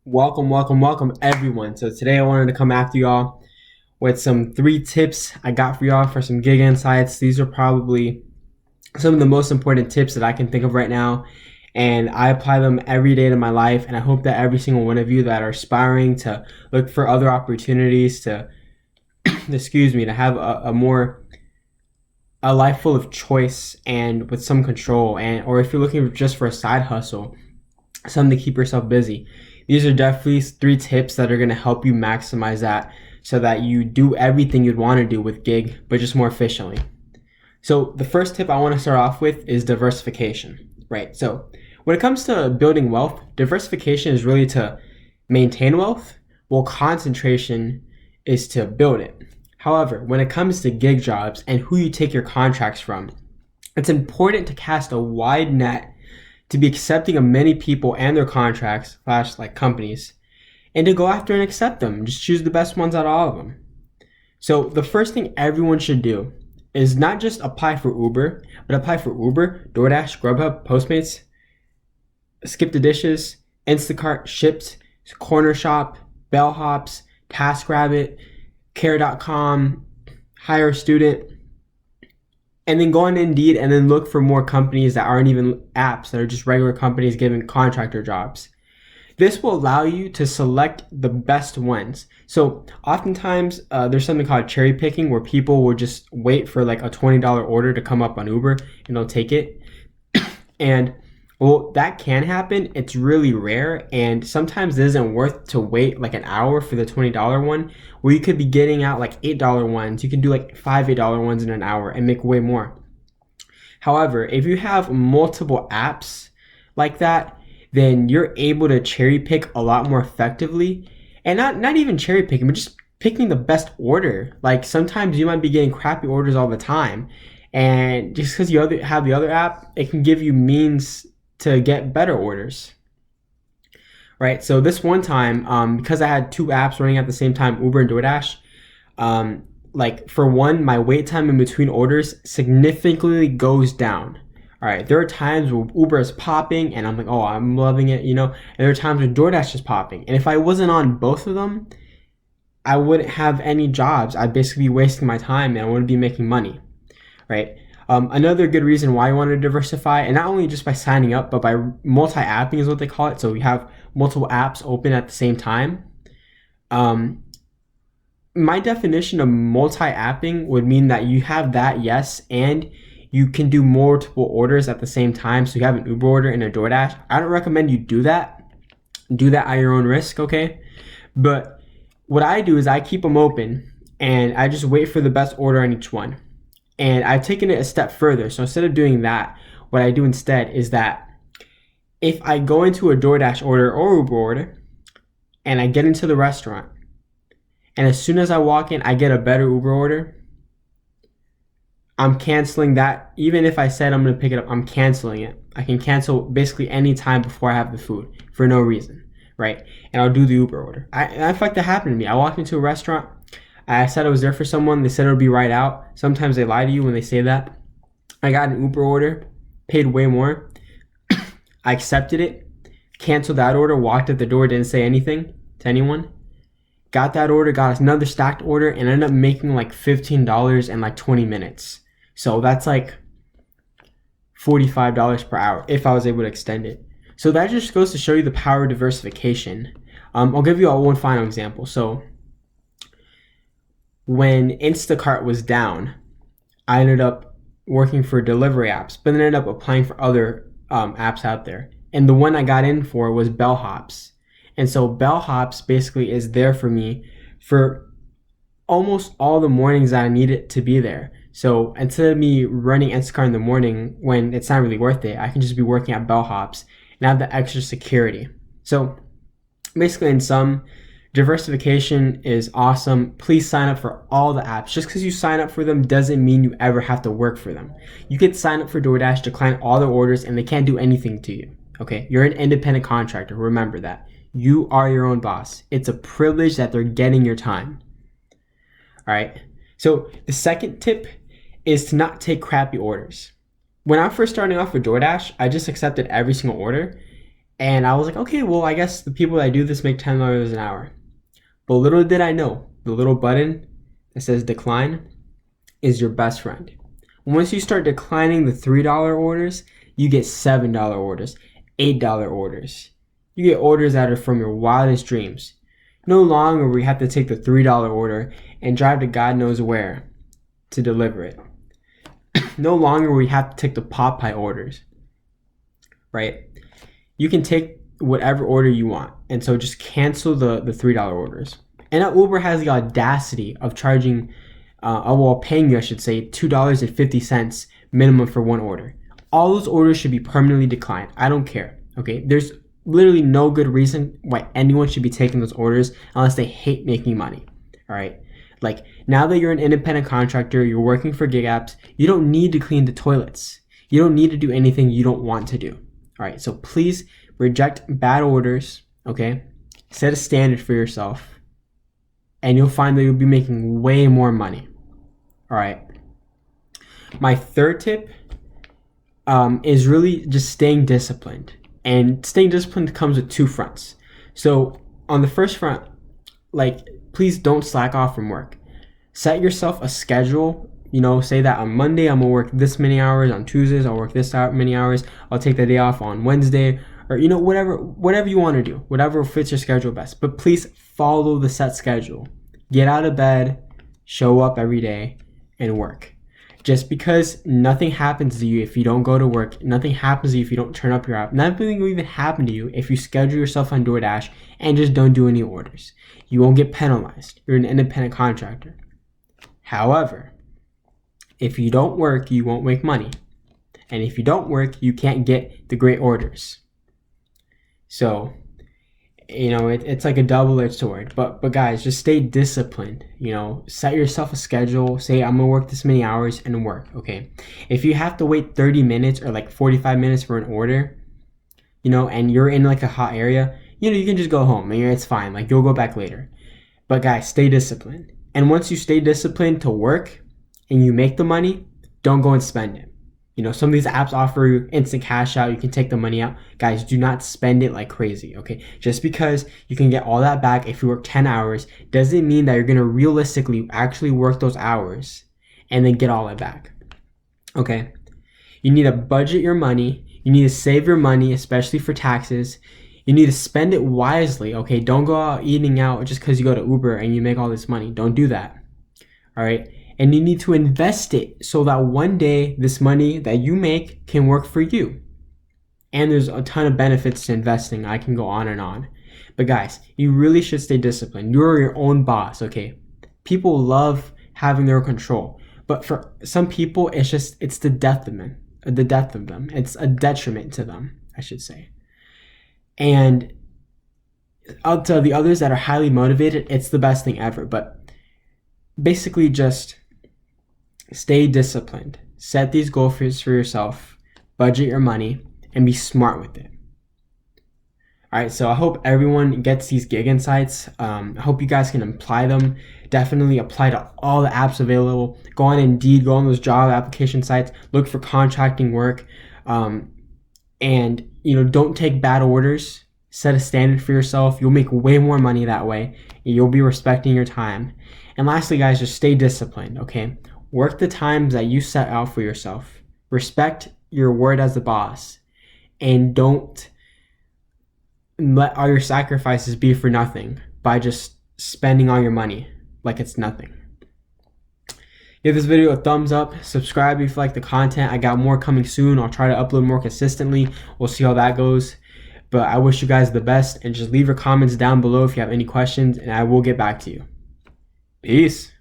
Welcome everyone. So today I wanted to come after y'all with some 3 tips I got for y'all for some gig insights. These are probably some of the most important tips that I can think of right now, and I apply them every day to my life. And I hope that every single one of you that are aspiring to look for other opportunities to, to have a life full of choice and with some control, and or if you're looking just for a side hustle, something to keep yourself busy. These are definitely 3 tips that are going to help you maximize that so that you do everything you'd want to do with gig, but just more efficiently. So the first tip I want to start off with is diversification, right? So when it comes to building wealth, diversification is really to maintain wealth, while concentration is to build it. However, when it comes to gig jobs and who you take your contracts from, it's important to cast a wide net to be accepting of many people and their contracts / like companies, and to go after and accept them. Just choose the best ones out of all of them. So the first thing everyone should do is not just apply for Uber, but apply for Uber, DoorDash, Grubhub, Postmates, Skip the Dishes, Instacart, Shipt, Corner Shop, Bellhops, TaskRabbit, Care.com, Hire a Student, and then go on Indeed and then look for more companies that aren't even apps, that are just regular companies giving contractor jobs. This will allow you to select the best ones. So oftentimes there's something called cherry picking, where people will just wait for like a $20 order to come up on Uber and they'll take it. And well, that can happen. It's really rare, and sometimes it isn't worth to wait like an hour for the $20 one, where you could be getting out like $8 ones. You can do like 5 $8 ones in an hour and make way more. However, if you have multiple apps like that, then you're able to cherry pick a lot more effectively, and not even cherry picking, but just picking the best order. Like sometimes you might be getting crappy orders all the time, and just because you have the other app, it can give you means to get better orders, right? So this one time, because I had 2 apps running at the same time, Uber and DoorDash, like for one, my wait time in between orders significantly goes down. All right, there are times where Uber is popping and I'm like, oh, I'm loving it, and there are times when DoorDash is popping. And if I wasn't on both of them, I wouldn't have any jobs. I'd basically be wasting my time and I wouldn't be making money, right? Another good reason why you want to diversify, and not only just by signing up, but by multi-apping is what they call it. So you have multiple apps open at the same time. My definition of multi-apping would mean that you have that, yes, and you can do multiple orders at the same time. So you have an Uber order and a DoorDash. I don't recommend you do that. Do that at your own risk, okay? But what I do is I keep them open and I just wait for the best order on each one. And I've taken it a step further. So instead of doing that, what I do instead is that if I go into a DoorDash order or Uber order and I get into the restaurant, and as soon as I walk in, I get a better Uber order, I'm canceling that. Even if I said I'm going to pick it up, I'm canceling it. I can cancel basically any time before I have the food for no reason, right? And I'll do the Uber order. In fact, that happened to me. I walked into a restaurant. I said I was there for someone. They said it would be right out. Sometimes they lie to you when they say that. I got an Uber order, paid way more. I accepted it, canceled that order, walked at the door, didn't say anything to anyone. Got that order, got another stacked order, and ended up making like $15 in like 20 minutes. So that's like $45 per hour if I was able to extend it. So that just goes to show you the power of diversification. I'll give you one final example. So when Instacart was down, I ended up working for delivery apps, but then ended up applying for other apps out there. And the one I got in for was Bellhops. And so Bellhops basically is there for me for almost all the mornings that I need it to be there. So instead of me running Instacart in the morning when it's not really worth it, I can just be working at Bellhops and have the extra security. So basically, in sum, diversification is awesome. Please sign up for all the apps. Just because you sign up for them doesn't mean you ever have to work for them. You could sign up for DoorDash, decline all their orders, and they can't do anything to you. Okay, you're an independent contractor. Remember that. You are your own boss. It's a privilege that they're getting your time. All right. So the second tip is to not take crappy orders. When I'm first starting off with DoorDash, I just accepted every single order. And I was like, okay, well, I guess the people that do this make $10 an hour. But little did I know, the little button that says decline is your best friend. Once you start declining the $3 orders, you get $7 orders, $8 orders. You get orders that are from your wildest dreams. No longer will you have to take the $3 order and drive to God knows where to deliver it. No longer will you have to take the Popeye orders, right? You can take whatever order you want. And so just cancel the $3 orders. And now Uber has the audacity of charging, paying you, I should say, $2.50 minimum for one order. All those orders should be permanently declined. I don't care. Okay, there's literally no good reason why anyone should be taking those orders unless they hate making money. All right, like now that you're an independent contractor, you're working for gig apps, you don't need to clean the toilets. You don't need to do anything you don't want to do. All right, so please reject bad orders. Okay, set a standard for yourself, and you'll find that you'll be making way more money. All right. My third tip is really just staying disciplined. And staying disciplined comes with two fronts. So on the first front, like, please don't slack off from work. Set yourself a schedule. You know, say that on Monday I'm gonna work this many hours. On Tuesdays I'll work this many hours. I'll take the day off on Wednesday, or you know, whatever you want to do, whatever fits your schedule best. But please follow the set schedule. Get out of bed, show up every day, and work. Just because nothing happens to you if you don't go to work, nothing happens to you if you don't turn up your app, nothing will even happen to you if you schedule yourself on DoorDash and just don't do any orders. You won't get penalized. You're an independent contractor. However, if you don't work, you won't make money. And if you don't work, you can't get the great orders. So, you know, it's like a double-edged sword. But guys, just stay disciplined. You know, set yourself a schedule. Say, I'm gonna work this many hours and work. Okay. If you have to wait 30 minutes or like 45 minutes for an order, you know, and you're in like a hot area, you know, you can just go home and it's fine. Like, you'll go back later. But guys, stay disciplined. And once you stay disciplined to work and you make the money, don't go and spend it. You know, some of these apps offer you instant cash out. You can take the money out. Guys, do not spend it like crazy, okay? Just because you can get all that back if you work 10 hours doesn't mean that you're going to realistically actually work those hours and then get all that back, okay? You need to budget your money. You need to save your money, especially for taxes. You need to spend it wisely, okay? Don't go out eating out just because you go to Uber and you make all this money. Don't do that, all right? And you need to invest it so that one day this money that you make can work for you. And there's a ton of benefits to investing. I can go on and on. But guys, you really should stay disciplined. You're your own boss, okay? People love having their control. But for some people, it's the death of them. It's a detriment to them, I should say. And out to the others that are highly motivated, it's the best thing ever. But basically just stay disciplined. Set these goals for yourself. Budget your money and be smart with it. All right, so I hope everyone gets these gig insights. I hope you guys can apply them. Definitely apply to all the apps available. Go on Indeed, go on those job application sites, look for contracting work, and you know, don't take bad orders. Set a standard for yourself. You'll make way more money that way. You'll be respecting your time. And lastly, guys, just stay disciplined, okay? Work the times that you set out for yourself. Respect your word as the boss. And don't let all your sacrifices be for nothing by just spending all your money like it's nothing. Give this video a thumbs up. Subscribe if you like the content. I got more coming soon. I'll try to upload more consistently. We'll see how that goes. But I wish you guys the best. And just leave your comments down below if you have any questions. And I will get back to you. Peace.